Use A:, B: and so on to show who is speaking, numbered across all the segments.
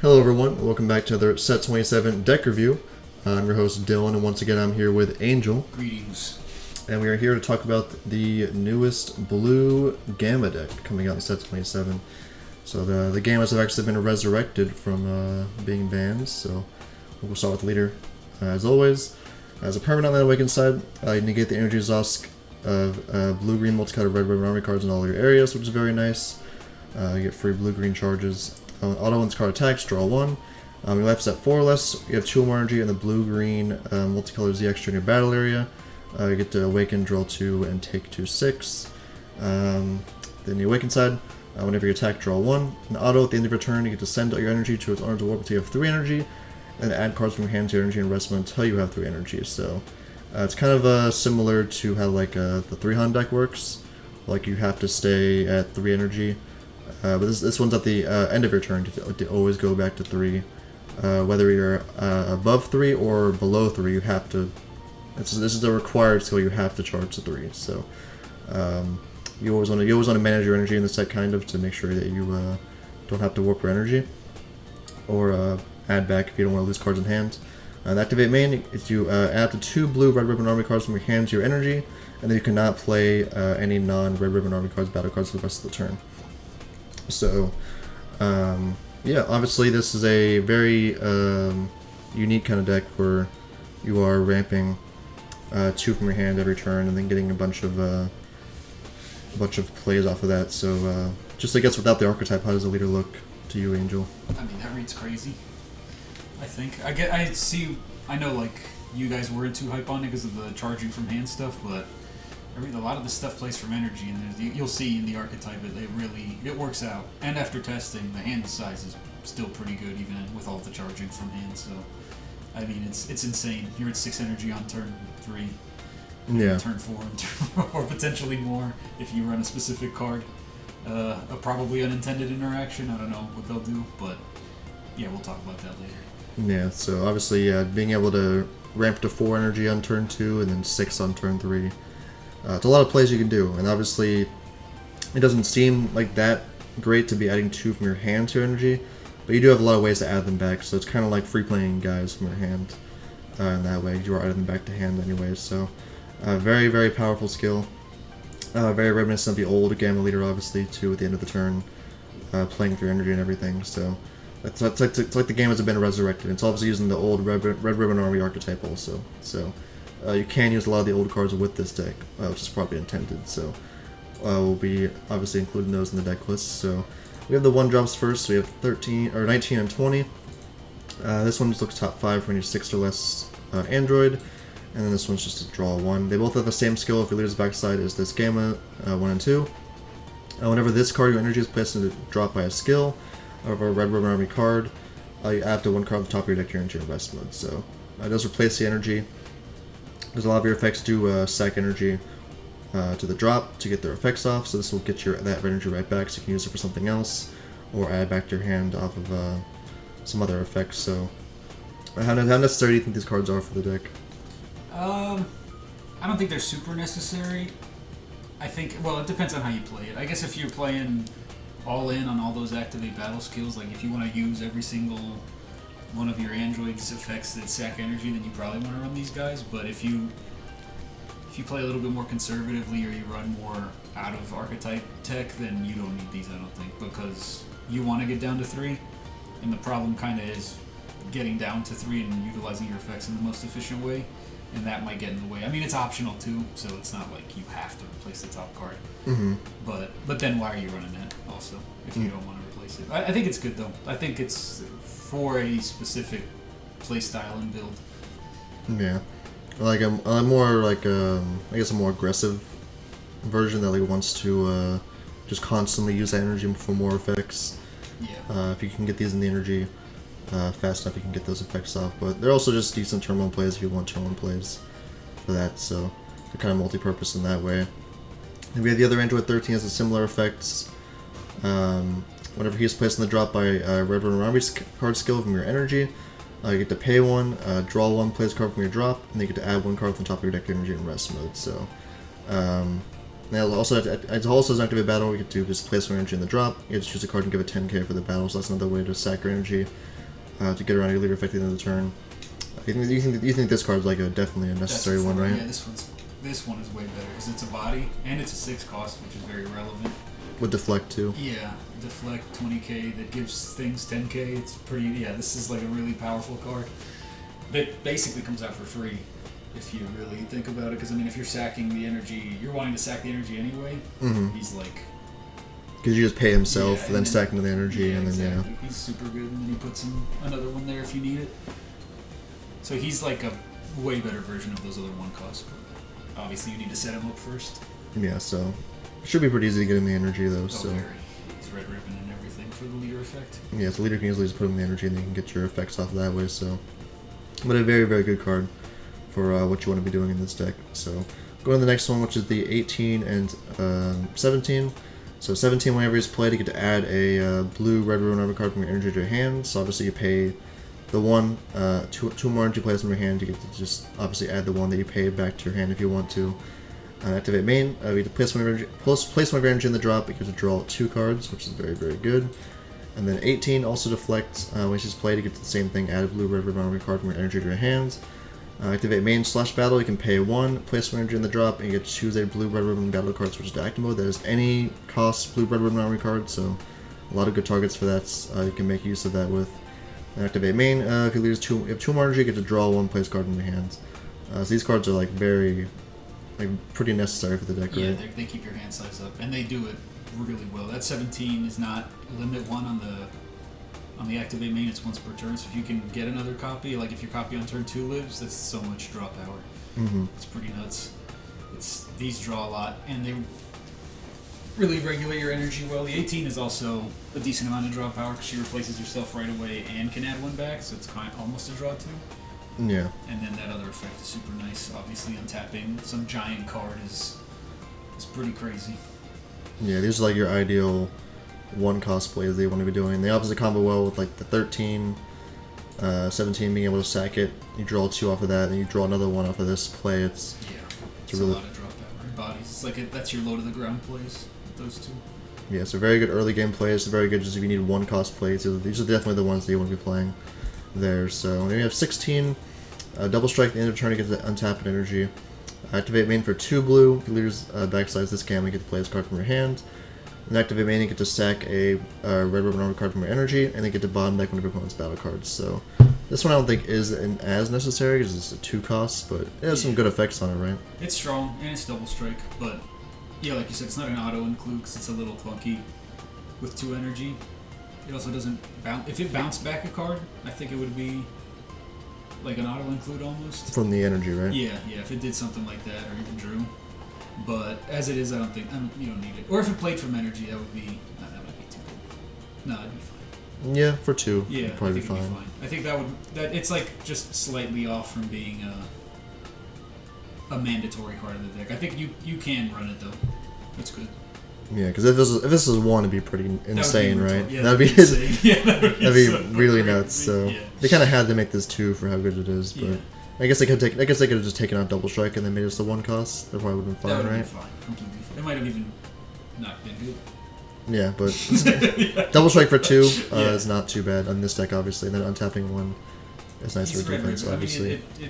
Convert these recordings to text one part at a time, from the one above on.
A: Hello everyone, welcome back to another Set 27 deck review. I'm your host Dylan, and once again I'm here with Angel.
B: Greetings.
A: And we are here to talk about the newest blue Gamma deck coming out in Set 27. So the Gammas have actually been resurrected from being banned, so we'll start with the leader. As always, as a permanent on the awakened side, you negate the energy exhaust of blue-green multicolored red-ribbon army cards in all your areas, which is very nice. You get free blue-green charges. Auto wins card attacks, draw 1. Your life's at 4 or less, you have 2 more energy, and the blue-green multicolored Z extra in your battle area. You get to awaken, draw 2, and take 2/6. Then the awakened side, whenever you attack, draw 1. And auto, at the end of your turn, you get to send all your energy to its owner's warp until you have 3 energy, and add cards from your hand to your energy and rest mode until you have 3 energy. So it's kind of similar to how like the 3-Hun deck works. Like you have to stay at 3 energy. But this one's at the end of your turn to always go back to 3. Whether you're above 3 or below 3, you have to. This is a required skill. You have to charge to 3. So you always want to manage your energy in this deck, kind of, to make sure that you don't have to warp your energy or add back if you don't want to lose cards in hand. The activate main is you add up to 2 blue red ribbon army cards from your hand to your energy, and then you cannot play any non-red ribbon army cards, battle cards for the rest of the turn. So, yeah, obviously this is a very unique kind of deck where you are ramping 2 from your hand every turn and then getting a bunch of plays off of that. So, just I guess without the archetype, how does the leader look to you, Angel?
B: I mean, that reads crazy. I think I know like you guys weren't too hype on it because of the charging from hand stuff, but a lot of the stuff plays from energy, and you'll see in the archetype it works out. And after testing, the hand size is still pretty good, even with all the charging from hand. So, I mean, it's insane. You're at 6 energy on turn 3,
A: Yeah.
B: turn 4, and turn or potentially more if you run a specific card. A probably unintended interaction. I don't know what they'll do, but yeah, we'll talk about that later.
A: Yeah. So obviously, being able to ramp to 4 energy on turn 2 and then 6 on turn 3. It's a lot of plays you can do, and obviously it doesn't seem like that great to be adding 2 from your hand to energy, but you do have a lot of ways to add them back, so it's kind of like free playing guys from your hand in that way. You are adding them back to hand anyways, so very, very powerful skill. Very reminiscent of the old Gamma leader, obviously, too, at the end of the turn, playing with your energy and everything, so it's like the Gammas have been resurrected. It's obviously using the old Red Ribbon Army archetype also, so you can use a lot of the old cards with this deck, which is probably intended. So we'll be obviously including those in the deck list. So we have the 1-drops first. So we have 19 and 20. This one just looks top 5 when you're 6 or less Android, and then this one's just a draw 1. They both have the same skill if your leader's backside is this Gamma 1 and 2. Whenever this card, your energy is placed into drop by a skill of a Red Ribbon Army card, you add to 1 card at the top of your deck into your invest mode. So it does replace the energy. Because a lot of your effects do sack energy to the drop to get their effects off, so this will get that energy right back, so you can use it for something else, or add back to your hand off of some other effects. So, how necessary do you think these cards are for the deck?
B: I don't think they're super necessary. I think, well, it depends on how you play it. I guess if you're playing all in on all those activate battle skills, like if you want to use every single one of your androids' effects that sack energy, then you probably want to run these guys. But if you play a little bit more conservatively, or you run more out of archetype tech, then you don't need these, I don't think, because you want to get down to 3, and the problem kind of is getting down to 3 and utilizing your effects in the most efficient way, and that might get in the way. I mean, it's optional too, so it's not like you have to replace the top card.
A: Mm-hmm.
B: But then why are you running that also if you don't want to replace it? I think it's good though. I think it's for a specific playstyle and build.
A: Yeah, like I'm more like I guess a more aggressive version that like wants to just constantly use that energy for more effects.
B: Yeah.
A: If you can get these in the energy fast enough, you can get those effects off. But they're also just decent turn 1 plays if you want turn 1 plays for that. So they're kind of multi-purpose in that way. And we have the other Android 13 has a similar effects. Whenever he is placed in the drop by Red Ribbon Army card skill from your energy, you get to pay 1, draw 1, place a card from your drop, and then you get to add 1 card from the top of your deck energy in rest mode. So Now, also, it also doesn't activate battle. You get to just place one energy in the drop. You get to choose a card and give it 10k for the battle, so that's another way to sack your energy to get around your leader effect at the end of the turn. You think this card's like definitely a necessary one, right?
B: Yeah, this one is way better because it's a body and it's a 6 cost, which is very relevant.
A: With deflect too.
B: Yeah, deflect 20k that gives things 10k. It's pretty. Yeah, this is like a really powerful card. That basically comes out for free if you really think about it. Because I mean, if you're sacking the energy, you're wanting to sack the energy anyway.
A: Mm-hmm.
B: He's like.
A: Because you just pay himself,
B: Yeah,
A: and then stack into the energy,
B: yeah,
A: and then
B: exactly. He's super good, and then he puts another one there if you need it. So he's like a way better version of those other 1 costs. But obviously, you need to set him up first.
A: Yeah, so it should be pretty easy to get him the energy though.
B: Oh,
A: so
B: very. He's red ribbon and everything for the leader effect.
A: yeah, so the leader can easily just put him the energy, and then you can get your effects off that way. So, but a very, very good card for what you want to be doing in this deck. So, go to the next one, which is the 18 and 17. So 17, whenever he's played, you get to add a blue red ribbon armor card from your energy to your hand. So obviously you pay the one, two more energy plays from your hand. You get to just obviously add the one that you paid back to your hand if you want to. Activate main. You get to place one of your energy in the drop. You get to draw 2 cards, which is very, very good. And then 18 also deflects. When she's played, you get to the same thing. Add a blue red ribbon armor card from your energy to your hands. Activate main / battle. You can pay 1, place 1 energy in the drop, and you get to choose a blue red ribbon battle card switch to active mode. That is any cost blue red ribbon army card, so a lot of good targets for that. You can make use of that with. And activate main. If you lose 2 more energy, you get to draw 1 place card in your hands. So these cards are like pretty necessary for the deck,
B: Yeah,
A: right?
B: they keep your hand size up, and they do it really well. That 17 is not limit 1 on the activate main. It's once per turn, so if you can get another copy, like if your copy on turn 2 lives, that's so much draw power.
A: Mm-hmm.
B: It's pretty nuts. These draw a lot, and they really regulate your energy well. The 18 is also a decent amount of draw power because she replaces herself right away and can add 1 back, so it's kind of almost a draw 2.
A: Yeah.
B: And then that other effect is super nice. Obviously, untapping some giant card is pretty crazy.
A: Yeah, these are like your ideal 1 cost plays that you want to be doing. They obviously combo well with like the 13, 17 being able to sack it. You draw 2 off of that, and you draw another 1 off of this play. It's
B: a lot of drop power and bodies. It's like that's your low to the ground plays. Those 2.
A: Yeah, so very good early game plays. Very good just if you need 1 cost plays. These are definitely the ones that you want to be playing there. So we have 16. Double strike at the end of turn, you get to untap an energy. Activate main for 2 blue. If you lose backslides this game, you get to play this card from your hand. And activate main, you get to sack a red ribbon armor card from your energy, and then get to bottom deck one of your opponent's battle cards. So this one I don't think is as necessary because it's a 2 cost, but it has some good effects on it, right?
B: It's strong and it's double strike, but yeah, like you said, it's not an auto include because it's a little clunky with 2 energy. It also doesn't bounce. If it bounced back a card, I think it would be like an auto include almost.
A: From the energy, right?
B: Yeah, if it did something like that, or even drew. But as it is, you don't need it. Or if it played from energy, that would be, that might be too good. No, that'd be fine.
A: Yeah, for 2,
B: yeah,
A: it'd probably
B: I think
A: be
B: it'd
A: fine.
B: I think it's like just slightly off from being a mandatory card of the deck. I think you can run it though. That's good.
A: Yeah, because if this is 1, it'd be pretty insane, right?
B: Yeah,
A: that'd be
B: insane. Yeah, that'd
A: be
B: so
A: really
B: crazy.
A: nuts. So
B: Yeah.
A: they kind of had to make this 2 for how good it is, but
B: Yeah.
A: I guess they could have just taken out double strike and then made us the 1 cost. That probably would have been
B: That
A: fine,
B: would
A: right?
B: have been fine. Completely fine. It might have even not been good.
A: Yeah, but double strike for 2
B: Yeah.
A: is not too bad on this deck, obviously. And then untapping 1 is nice
B: It's
A: for
B: red
A: defense,
B: ribbon.
A: obviously.
B: I mean,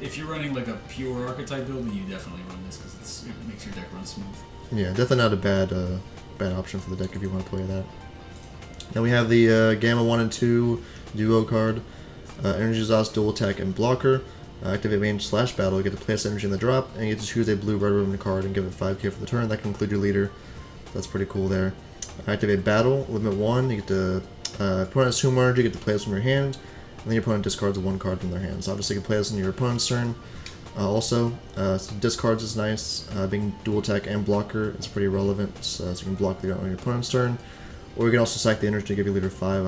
B: if you're running like a pure archetype build, then you definitely run this because it makes your deck run smooth.
A: Yeah, definitely not a bad option for the deck if you want to play that. Then we have the Gamma 1 and 2 duo card. Energy Exhaust, Dual Attack, and Blocker. Activate main / battle. You get to place energy in the drop, and you get to choose a blue red ribbon card and give it 5k for the turn. That can include your leader. That's pretty cool there. Activate battle, limit 1. You get to opponent has 2 more energy. You get to play this from your hand, and then your opponent discards 1 card from their hand. So obviously you can play this on your opponent's turn. So discards is nice. Being dual attack and blocker is pretty relevant. So you can block on your opponent's turn, or you can also sack the energy to give your leader 5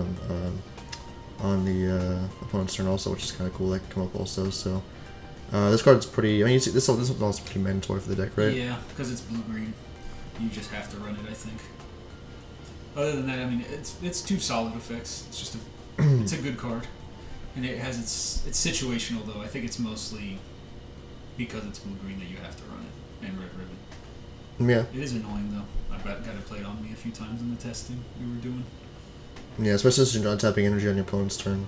A: on the opponent's turn also, which is kind of cool. That can come up also. So this card's pretty. I mean, this one's also pretty mandatory for the deck, right?
B: Yeah, because it's blue-green. You just have to run it, I think. Other than that, I mean, it's 2 solid effects. It's just it's a good card, and it has it's situational though. I think it's mostly because it's blue-green that you have to run it, and red ribbon.
A: Yeah.
B: It is annoying though. I've got it played on me a few times in the testing we were doing.
A: Yeah, especially since you're not tapping energy on your opponent's turn.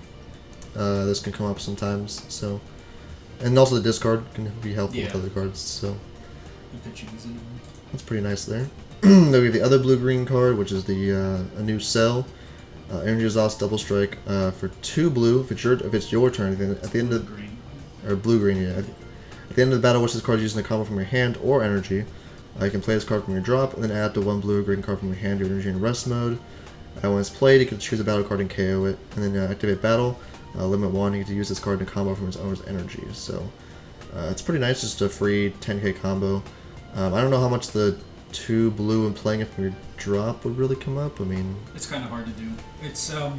A: This can come up sometimes, so... And also the discard can be helpful with other cards, so...
B: The pitching is annoying.
A: That's pretty nice there. Then we have the other blue-green card, which is the a new cell. Energy exhaust, double strike for 2 blue. If it's your turn, at the end of
B: Green.
A: or blue-green, yeah. At the end of the battle, which this card is using a combo from your hand or energy, you can play this card from your drop, and then add to 1 blue or green card from your hand to your energy in rest mode. When it's played, you can choose a battle card and KO it, and then activate battle. Limit 1, you get to use this card in a combo from its owner's energy. So it's pretty nice, just a free 10k combo. I don't know how much the 2 blue and playing it from your drop would really come up. I mean,
B: it's kind of hard to do. It's I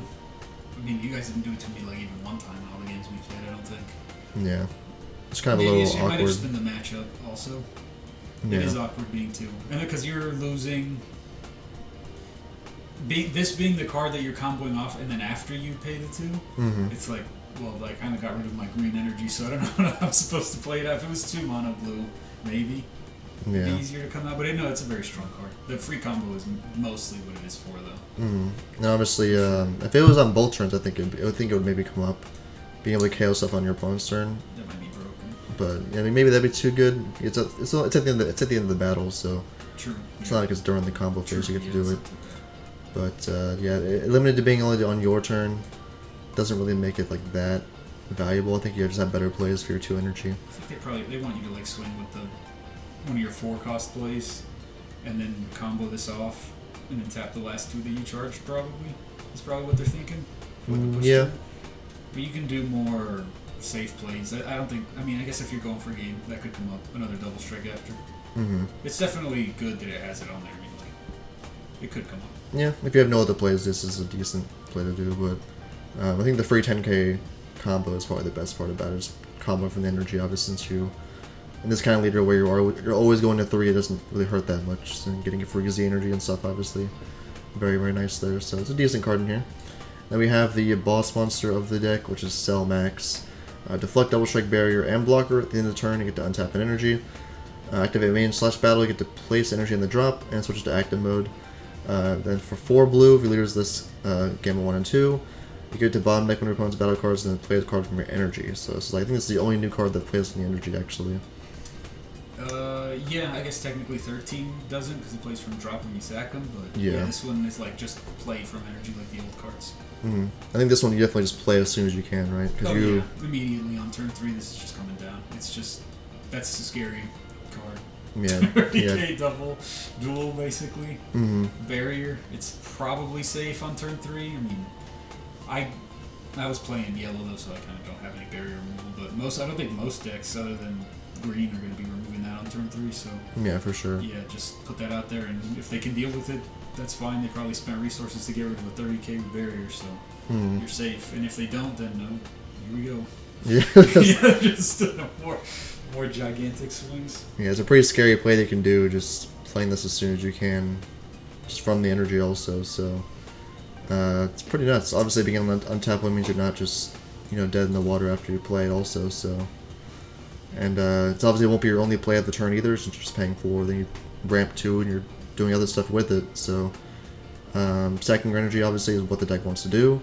B: mean, you guys didn't do it to me like even one time in all the games we played. I don't think.
A: Yeah, it's kind of a little awkward.
B: It might have just been the matchup also.
A: Yeah.
B: It is awkward being 2, and because you're losing. This being the card that you're comboing off, and then after you pay the 2, it's like, well, I kind of got rid of my green energy, so I don't know how I'm supposed to play it out. If it was 2 mono blue, maybe.
A: Yeah.
B: Be easier to come out, but no, it's a very strong card. The free combo is mostly what it is for, though.
A: And obviously, if it was on both turns, I think it would maybe come up, being able to KO stuff on your opponent's turn.
B: That might be broken.
A: But I mean, maybe that'd be too good. It's at the end of the battle, so
B: True.
A: It's not like it's during the combo phase you get to do it.
B: Not too bad.
A: But yeah, limited to being only on your turn doesn't really make it like that valuable. I think you just have better plays for your 2 energy.
B: I think they want you to like swing with one of your 4-cost plays, and then combo this off, and then tap the last 2 that you charged. Probably is probably what they're thinking.
A: Yeah.
B: But you can do more safe plays. I don't think. I mean, I guess if you're going for a game, that could come up. Another double strike after. It's definitely good that it has it on there. I mean, like, it could come up.
A: Yeah, if you have no other plays, this is a decent play to do. But I think the free 10k combo is probably the best part about it. Just combo from the energy, obviously, since you in this kind of leader where you're always going to 3, it doesn't really hurt that much. And getting a free Z energy and stuff, obviously, very, very nice there. So it's a decent card in here. Then we have the boss monster of the deck, which is Cell Max. Deflect, double strike, barrier, and blocker. At the end of the turn, you get to untap an energy. Activate main / battle, you get to place energy in the drop, and switch to active mode. Then for 4 blue, if your leader is this Gamma 1 and 2, you get to bottom deck one of your opponent's battle cards and then play a card from your energy. So I think this is the only new card that plays from the energy, actually.
B: Yeah, I guess technically 13 doesn't because it plays from drop when you sack them, but
A: yeah,
B: this one is like just play from energy like the old cards.
A: I think this one you definitely just play as soon as you can, right?
B: Cause yeah, immediately on turn 3 this is just coming down. It's just, that's a scary card.
A: Yeah.
B: 30k double, dual basically.
A: Mm-hmm.
B: Barrier, it's probably safe on turn 3. I mean, I was playing yellow though, so I kind of don't have any barrier removal, but I don't think most decks other than green are going to be removing that on turn 3, so
A: yeah, for sure.
B: Yeah, just put that out there, and if they can deal with it, that's fine. They probably spent resources to get rid of a 30k barrier, so you're safe. And if they don't, then here we go.
A: Yeah,
B: just more gigantic swings.
A: Yeah, it's a pretty scary play they can do, just playing this as soon as you can, just from the energy also, so it's pretty nuts. Obviously being able to untap one means you're not just, dead in the water after you play it also, so. And it's obviously won't be your only play of the turn either, since you're just paying 4, then you ramp 2 and you're doing other stuff with it, so. Stacking your energy obviously is what the deck wants to do.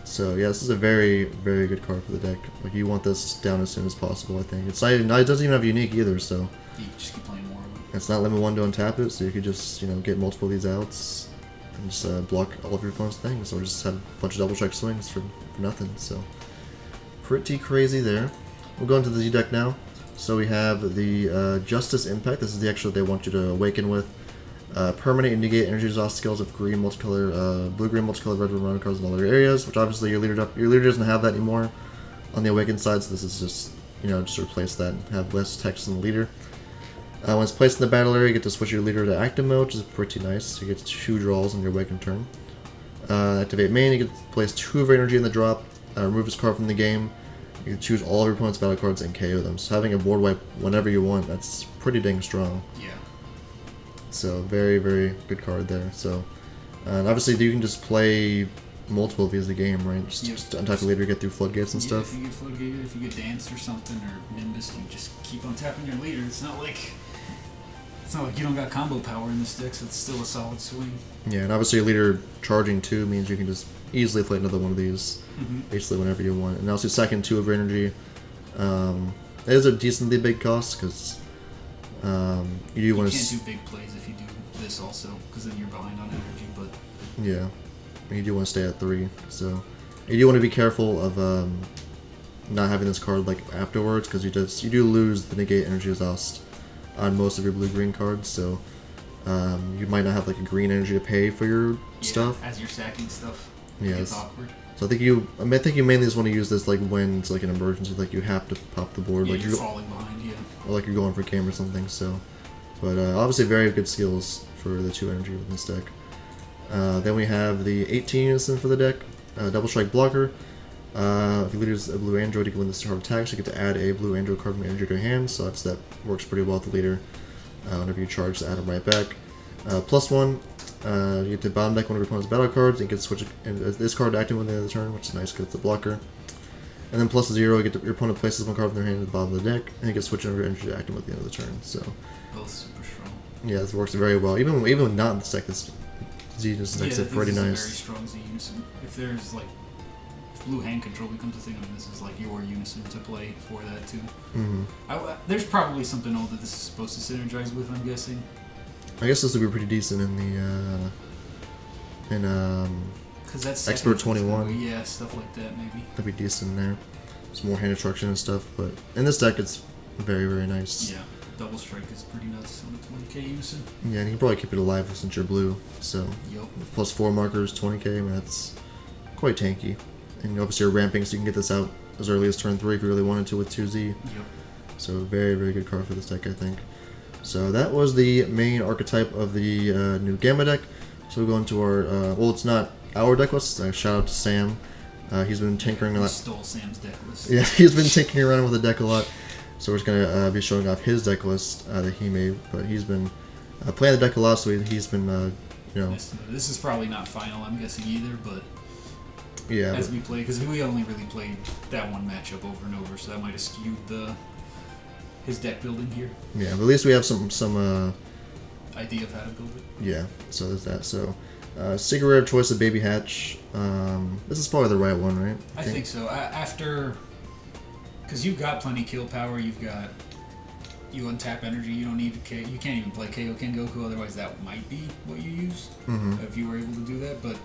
A: So yeah, this is a very, very good card for the deck. Like, you want this down as soon as possible, I think. It's not, it doesn't even have unique either, so.
B: You just keep playing more of them.
A: It's not limit 1 to untap it, so you could just, get multiple of these outs and just block all of your opponent's things, or just have a bunch of double strike swings for nothing, so. Pretty crazy there. We'll go into the Z deck now. So we have the Justice Impact. This is the extra they want you to awaken with. Permanent and negate energy exhaust skills of green, multicolor, blue-green, multicolor, red, run cards in all other areas, which obviously your leader doesn't have that anymore on the awakened side, so this is just, just replace that and have less text in the leader. When it's placed in the battle area, you get to switch your leader to active mode, which is pretty nice. You get 2 draws on your awakened turn. Activate main, you get to place 2 of your energy in the drop, remove this card from the game. You can choose all of your opponent's battle cards and KO them. So having a board wipe whenever you want, that's pretty dang strong.
B: Yeah.
A: So very, very good card there. So, and obviously you can just play multiple of these the game, right? Just untap your leader, get through floodgates and stuff.
B: If you get floodgated, if you get danced or something, or Nimbus, you just keep on tapping your leader. It's not like It's not like you don't got combo power in this deck, so it's still a solid swing.
A: Yeah, and obviously your leader charging 2 means you can just easily play another one of these, basically whenever you want. And also second 2 of your energy. It is a decently big cost, because you want to...
B: You can't do big plays if you do this also, because then you're behind on energy, but...
A: Yeah, you do want to stay at 3, so... You do want to be careful of not having this card like afterwards, because you do lose the negate energy exhaust on most of your blue-green cards, so you might not have like a green energy to pay for your stuff.
B: As you're sacking stuff.
A: Yeah,
B: it's awkward.
A: So I think you mainly just want to use this like when it's like an emergency, like you have to pop the board,
B: Yeah,
A: like
B: you're falling behind,
A: or like you're going for game or something. So, but obviously very good skills for the 2 energy with this deck. Then we have the 18 unison for the deck, double strike blocker. If you lead a blue android, you can win this card attacks. You get to add a blue android card from your energy to your hand, so that works pretty well with the leader. Whenever you charge, to add them right back. +1, you get to bottom deck one of your opponent's battle cards, and you get to switch this card active when the end of the turn, which is nice because it's a blocker. And then +0, you get your opponent places one card from their hand at the bottom of the deck, and you get to switch over your energy to active at the end of the turn. So
B: both super strong.
A: Yeah, this works very well. Even when not in this deck, this Z unison deck's pretty nice.
B: Very strong Z unison. If there's like blue hand control, we come to think of it, this is like your unison to play for that too. There's probably something old that this is supposed to synergize with, I'm guessing.
A: I guess this would be pretty decent in the
B: because that's
A: Expert 21.
B: Yeah, stuff like that maybe.
A: That'd be decent in there. Some more hand instruction and stuff, but in this deck it's very, very nice.
B: Yeah, double strike is pretty nuts on the 20k unison.
A: Yeah, and you can probably keep it alive since you're blue. So +4 markers, 20k, I mean, that's quite tanky. And obviously you're ramping, so you can get this out as early as turn 3 if you really wanted to with 2Z.
B: Yep.
A: So very, very good card for this deck, I think. So that was the main archetype of the new Gamma deck. So we'll go into our, well, it's not our deck list. Shout out to Sam. He's been tinkering a lot.
B: Stole Sam's deck list.
A: Yeah, he's been tinkering around with the deck a lot. So we're just going to be showing off his deck list that he made. But he's been playing the deck a lot, so he's been, you know...
B: This is probably not final, I'm guessing, either, but...
A: Yeah.
B: As we play, because we only really played that one matchup over and over, so that might have skewed his deck building here.
A: Yeah, but at least we have some
B: idea of how to build it.
A: Yeah, so there's that. So, Cigarette choice of Baby Hatch. This is probably the right one, right?
B: I think so. After, because you've got plenty kill power, you untap energy. You don't need you can't even play KO Kengoku. Otherwise, that might be what you use if you were able to do that. But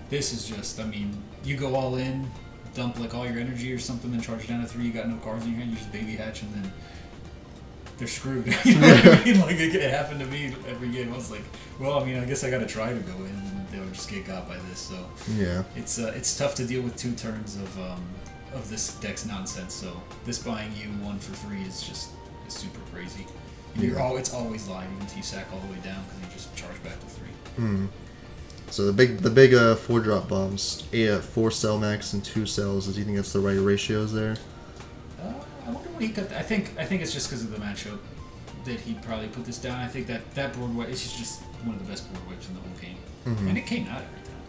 B: this is just, I mean, you go all in, dump like all your energy or something, then charge down to 3. You got no cards in your hand. You just Baby Hatch, and then they're screwed. You know what I mean? Like, it happened to me every game. I was like, well, I mean, I guess I got to try to go in, and they would just get got by this. So
A: yeah,
B: it's tough to deal with 2 turns of this deck's nonsense. So this buying you 1 for free is super crazy. And it's always live, even if you sack all the way down, because you just charge back to 3.
A: So the big 4-drop bombs, 4 cell max and 2 cells. Do you think that's the right ratios there?
B: I wonder what he got. I think it's just because of the matchup that he probably put this down. I think that board wipe is just one of the best board wipes in the whole game, and it came out every time.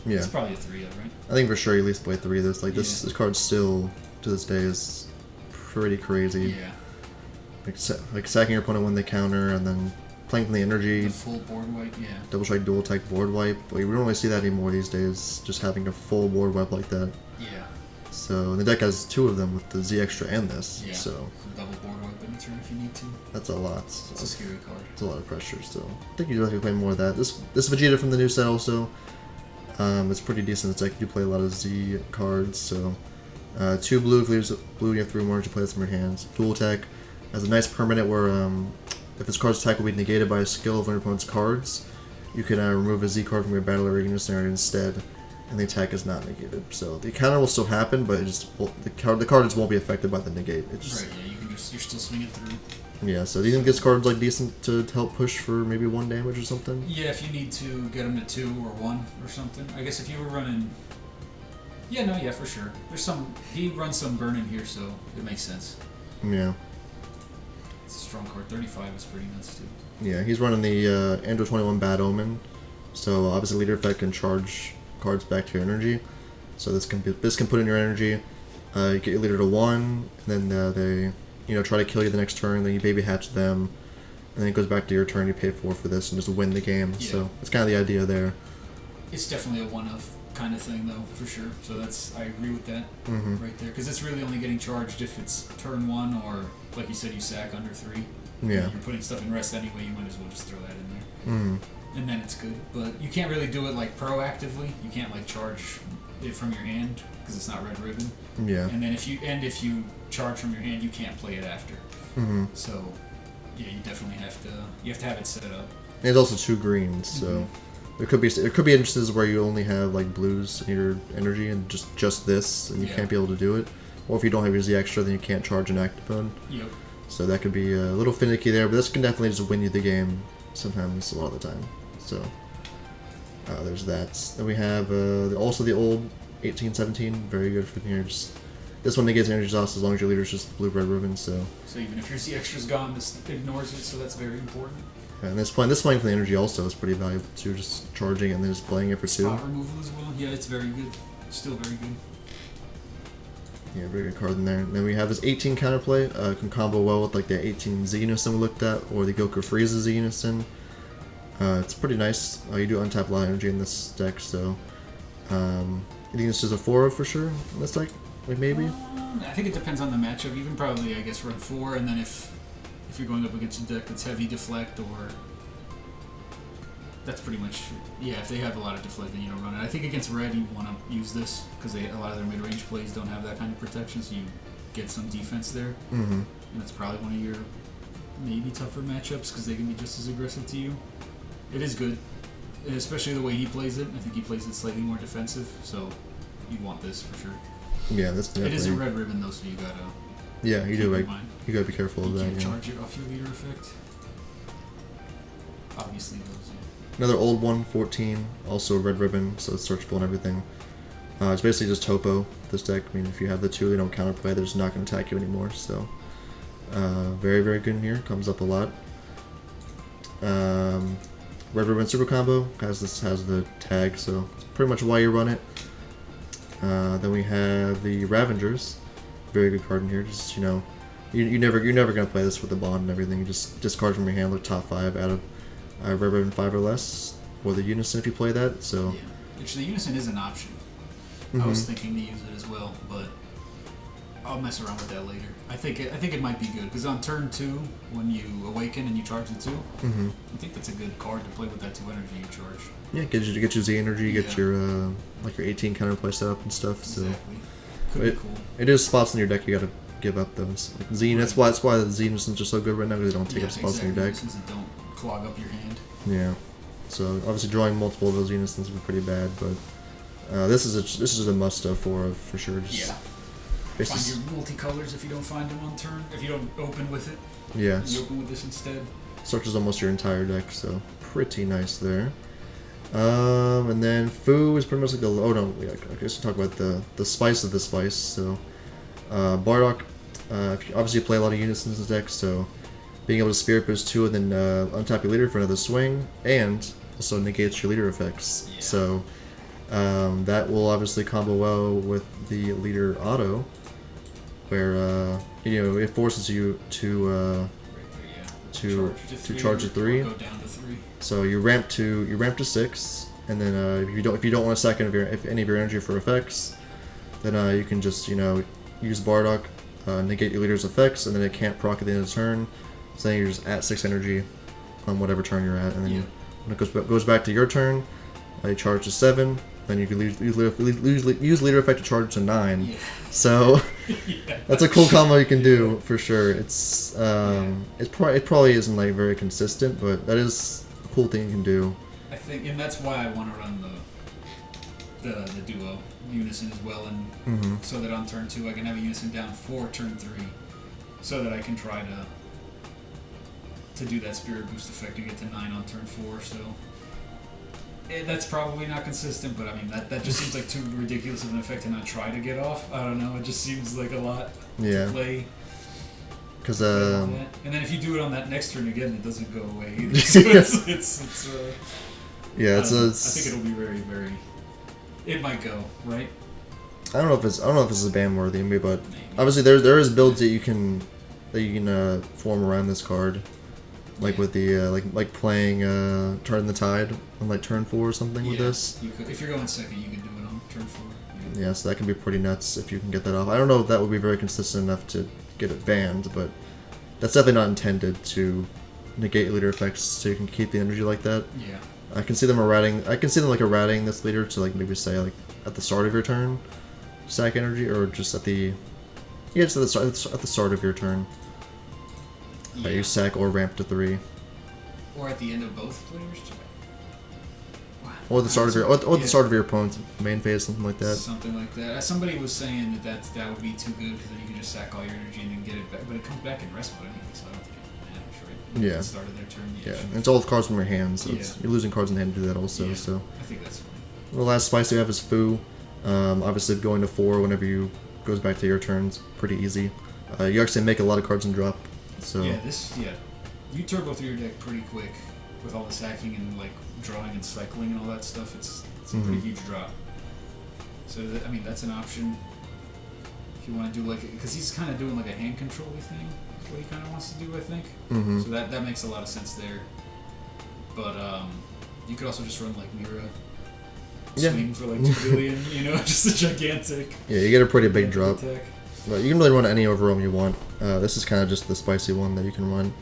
B: Yeah, it's probably a 3-0, right?
A: I think for sure you at least play 3 of this. Like this card still to this day is pretty crazy.
B: Yeah.
A: Like sacking your opponent when they counter, and then playing from the energy.
B: The full board wipe, yeah.
A: Double strike, dual attack, board wipe. Like, we don't really see that anymore these days. Just having a full board wipe like that.
B: Yeah.
A: So the deck has 2 of them with the Z extra and this.
B: Yeah.
A: So
B: double board wipe in turn if you need to.
A: That's a lot.
B: It's a scary card.
A: It's a lot of pressure. So I think you definitely play more of that. This Vegeta from the new set also. It's pretty decent. It's like you play a lot of Z cards. So 2 blue. If you lose blue, you have 3 more. You play this from your hands. Dual attack has a nice permanent where if this card's attack will be negated by a skill of one of your opponent's cards, you can remove a Z card from your battle or unison area instead, and the attack is not negated. So the counter will still happen, but it just the card just won't be affected by the negate. It just,
B: right. Yeah. You're still swinging through.
A: Yeah. So do you think this card's like decent to help push for maybe 1 damage or something?
B: Yeah. If you need to get him to 2 or 1 or something. I guess if you were running. Yeah. No. Yeah. For sure. He runs some burn in here, so it makes sense.
A: Yeah.
B: It's a strong card. 35 is pretty nuts too.
A: Yeah, he's running the Android 21 Bad Omen, so obviously leader effect can charge cards back to your energy. So this can put in your energy. You get your leader to 1, and then they try to kill you the next turn. Then you baby hatch them, and then it goes back to your turn. You pay 4 for this and just win the game.
B: Yeah.
A: So that's kind of the idea there.
B: It's definitely a one-of kind of thing, though, for sure. So I agree with that right there, because it's really only getting charged if it's turn 1 or, like you said, you sack under 3.
A: Yeah.
B: You're putting stuff in rest anyway. You might as well just throw that in there, and then it's good. But you can't really do it like proactively. You can't like charge it from your hand because it's not red ribbon.
A: Yeah.
B: And then if you charge from your hand, you can't play it after. So yeah, you definitely have to have it set up.
A: And it's also 2 greens, so there could be instances where you only have like blues in your energy and just this, and you can't be able to do it. Or if you don't have your Z extra, then you can't charge an active bone.
B: Yep.
A: So that could be a little finicky there, but this can definitely just win you the game sometimes, a lot of the time. So there's that. Then we have also the old 1817, very good for here. This one negates energy exhaust as long as your leader's just blue-red ribbon. So
B: even if your Z extra's gone, this ignores it, so that's very important.
A: Yeah, and this playing for the energy also is pretty valuable too. Just charging it and then just playing it for 2.
B: Spot removal as well. Yeah, it's very good. Still very good.
A: Yeah, very good card in there. And then we have this 18 counterplay. Can combo well with like the 18 Z Unison we looked at, or the Goku Frieza Z Unison. It's pretty nice. You do untap a lot of energy in this deck, so I think this is a 4 for sure in this deck. Like maybe.
B: I think it depends on the matchup. You can probably, I guess, run 4, and then if you're going up against a deck that's heavy deflect, or that's pretty much, yeah, if they have a lot of deflect, then you don't run it. I think against red, you want to use this because a lot of their mid-range plays don't have that kind of protection, so you get some defense there. And it's probably one of your maybe tougher matchups because they can be just as aggressive to you. It is good, especially the way he plays it. I think he plays it slightly more defensive, so you want this for sure.
A: Yeah, this definitely.
B: It is a red ribbon though, so you gotta.
A: Yeah, you do. Like, you gotta be careful of that.
B: You can't charge it off your leader effect. Obviously, those. Yeah.
A: Another old one, 14, also red ribbon, so it's searchable and everything. It's basically just topo, this deck. I mean, if you have the 2, they don't counterplay, they're just not going to attack you anymore, so very, very good in here, comes up a lot. Red ribbon super combo, has the tag, so it's pretty much why you run it. Then we have the Ravengers, very good card in here, just, you're never going to play this with the bond and everything, you just discard from your hand, like top 5 out of Red ribbon 5 or less, or the Unison if you play that, so.
B: Yeah, which the Unison is an option. I was thinking to use it as well, but I'll mess around with that later. I think it might be good because on turn 2, when you awaken and you charge the 2, I think that's a good card to play with that 2 energy you charge.
A: Yeah, get you Z energy, get your like your 18 counterplay set up and stuff.
B: Exactly.
A: So
B: Could be cool.
A: It is spots in your deck you gotta give up those. Like Z, that's why the Z Unisons are so good right now because they don't take up spots in your deck.
B: Unisons that don't clog up your hand.
A: Yeah. So obviously drawing multiple of those Unisons would be pretty bad, but this is a must have for sure. Just
B: find your multicolors if you don't find them on turn. If you don't open with it.
A: Yeah.
B: You open with this instead.
A: Searches almost your entire deck, so pretty nice there. And then Fu is pretty much like the I guess we'll talk about the spice of the spice. So Bardock, obviously you play a lot of Unisons in this deck, so being able to Spirit Boost 2 and then untap your leader for another swing, and also negates your leader effects.
B: Yeah.
A: So that will obviously combo well with the leader auto, where it forces you to charge a 3.
B: Go down to 3.
A: So you ramp to 6, and then if you don't want a second if any of your energy for effects, then you can just use Bardock, negate your leader's effects, and then it can't proc at the end of the turn. So then you're just at 6 energy on whatever turn you're at, and then when it goes back to your turn, you charge to 7. Then you can use leader effect to charge to 9. Yeah. So that's a cool combo you can do for sure. It's it probably isn't like very consistent, but that is a cool thing you can do.
B: I think, and that's why I want to run the duo Unison as well, and so that on turn 2 I can have a Unison down for turn 3, so that I can try to do that Spirit Boost effect and get to 9 on turn 4. So. That's probably not consistent, but I mean that just seems like too ridiculous of an effect to not try to get off. I don't know. It just seems like a lot to play.
A: Because
B: and then if you do it on that next turn again, it doesn't go away either. So it's I think it'll be very, very. It might go right.
A: I don't know if this is ban worthy, but maybe. Obviously there is builds that you can form around this card. Like with the like playing Turn the Tide on like turn 4 or something with this.
B: You could, if you're going second, you can do it on turn 4.
A: Yeah, so that can be pretty nuts if you can get that off. I don't know if that would be very consistent enough to get it banned, but that's definitely not intended to negate leader effects, so you can keep the energy like that.
B: Yeah.
A: I can see them errating. I can see them like errating this leader to like maybe say like at the start of your turn, sack energy, or just at the just at the start of your turn.
B: Yeah.
A: You sack or ramp to 3.
B: Or at the end of both players.
A: Or the start of your the start of your opponent's main phase, something like that.
B: Something like that. Somebody was saying that would be too good because then you can just sack all your energy and then get it back. But it comes back in rest mode anyway, so I don't think it matters, right?
A: Yeah.
B: At the start of their turn.
A: Yeah, and it's all the cards from your hand, so you're losing cards in hand to do that also.
B: Yeah,
A: So
B: I think that's fine.
A: the last spice we have is Fu. Obviously, going to 4 whenever you goes back to your turns, pretty easy. You actually make a lot of cards and drop. So
B: you turbo through your deck pretty quick with all the sacking and like drawing and cycling and all that stuff. It's a pretty huge drop. So I mean that's an option if you want to do like because he's kind of doing like a hand control-y thing. That's what he kind of wants to do, I think. So that makes a lot of sense there. But you could also just run like Mira. Swing for like 2 billion, just a gigantic.
A: Yeah, you get a pretty big drop.
B: Attack.
A: But you can really run any overwhelm you want. This is kind of just the spicy one that you can run.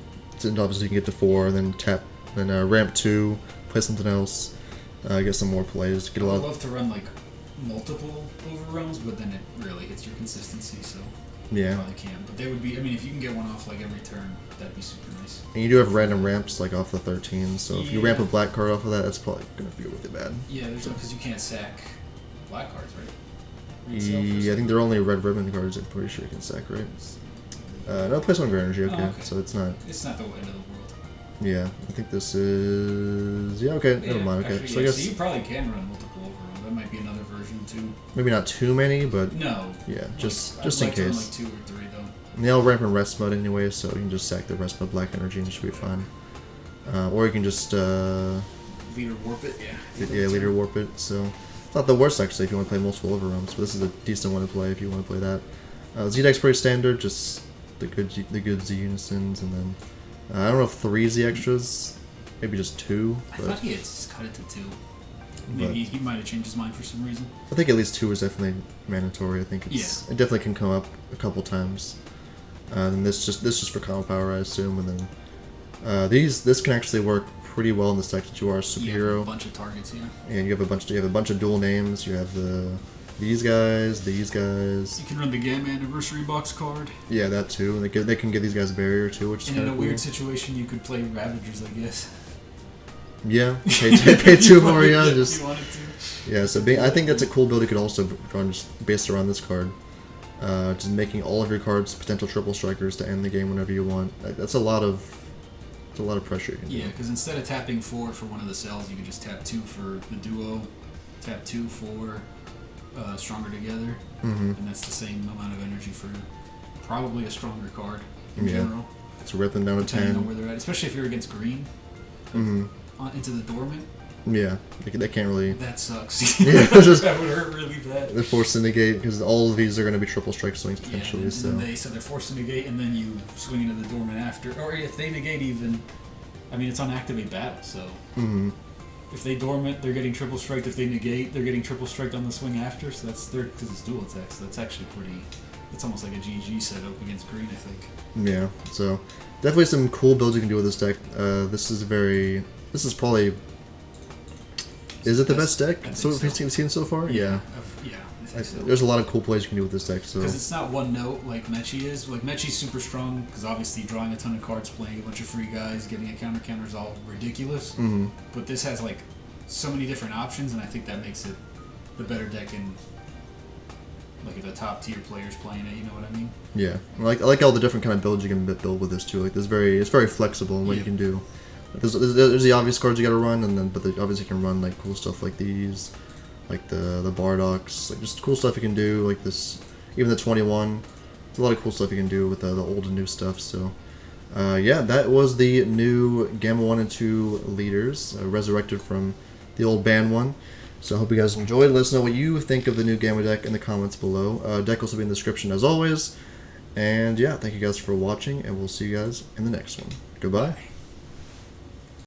A: And obviously you can get to 4, then tap, then ramp 2, play something else, get some more plays. Get a lot.
B: I'd love to run like multiple overwhelms, but then it really hits your consistency, so you probably can't. But they would be. I mean, if you can get one off like every turn, that'd be super nice.
A: And you do have random ramps like off the 13, so if you ramp a black card off of that, that's probably gonna feel really bad.
B: Yeah, there's because you can't sack black cards, right?
A: Yeah, I think they're only red ribbon cards. I'm pretty sure you can sack, right? No, place on your energy. Okay, so it's not.
B: It's not the end of the world.
A: Yeah, I think this is. Yeah, okay, never mind. Okay,
B: Actually,
A: so I guess
B: so you probably can run multiple overwhelms. That might be another version too.
A: maybe not too many, but
B: No.
A: yeah, just
B: I'd
A: in
B: like to run,
A: case.
B: like 2 or 3 though.
A: And they all ramp in rest mode anyway, so you can just sack the rest mode black energy and it should be fine. Or you can just
B: Leader warp it. Yeah.
A: leader warp it. So it's not the worst actually if you want to play multiple overwhelms, but this is a decent one to play if you want to play that. Z deck's pretty standard, just the good Z unisons, and then I don't know if 3 Z extras, maybe just 2.
B: I thought he had cut it to 2. Maybe he might have changed his mind for some reason.
A: I think at least 2 is definitely mandatory. I think it definitely can come up a couple times. And this just for combo power, I assume, and then this can actually work pretty well in this deck that you are a superhero.
B: You have a bunch of targets, yeah.
A: And you have a bunch of dual names. You have these guys.
B: You can run the Gamma Anniversary box card.
A: Yeah, that too. And they can give these guys a barrier too, which is
B: and in a
A: cool.
B: weird situation, you could play Ravagers, I guess.
A: Yeah, pay 2 more. Yeah, just
B: if you wanted to.
A: Yeah. So I think that's a cool build you could also run just based around this card. Just making all of your cards potential triple strikers to end the game whenever you want. That's a lot of pressure.
B: Yeah, because instead of tapping 4 for one of the cells, you can just tap 2 for the duo, tap 2 for Stronger Together, and that's the same amount of energy for probably a stronger card in general.
A: It's rip them down to 10.
B: Depending on where they're at, especially if you're against green, into the dormant.
A: Yeah, they can't really.
B: That sucks.
A: Yeah,
B: that would hurt really bad.
A: They're forced to negate because all of these are going to be triple strike swings potentially.
B: Yeah, and they're forced to negate, and then you swing into the dormant after. Or if they negate even, I mean, it's on activate battle, so if they dormant, they're getting triple striked. If they negate, they're getting triple striked on the swing after. So that's because it's dual attack. So that's actually pretty. It's almost like a GG setup against green, I think. Yeah,
A: so definitely some cool builds you can do with this deck. This is probably. Is it the best deck so we've seen so far? Yeah.
B: I think so.
A: There's a lot of cool plays you can do with this deck. So
B: because it's not one note like Mechi is. Like Mechi's super strong because obviously drawing a ton of cards, playing a bunch of free guys, getting a counter is all ridiculous. But this has like so many different options, and I think that makes it the better deck in like if the top tier players playing it. You know what I mean?
A: Yeah. I like all the different kind of builds you can build with this too. Like it's very flexible in what you can do. There's the obvious cards you gotta run, but obviously you can run like cool stuff like these, like the Bardox, like just cool stuff you can do, like this, even the 21. There's a lot of cool stuff you can do with the old and new stuff. So, yeah, that was the new Gamma 1 and 2 leaders, resurrected from the old ban one. So I hope you guys enjoyed. Let us know what you think of the new Gamma deck in the comments below. Deck will be in the description as always. And yeah, thank you guys for watching, and we'll see you guys in the next one. Goodbye.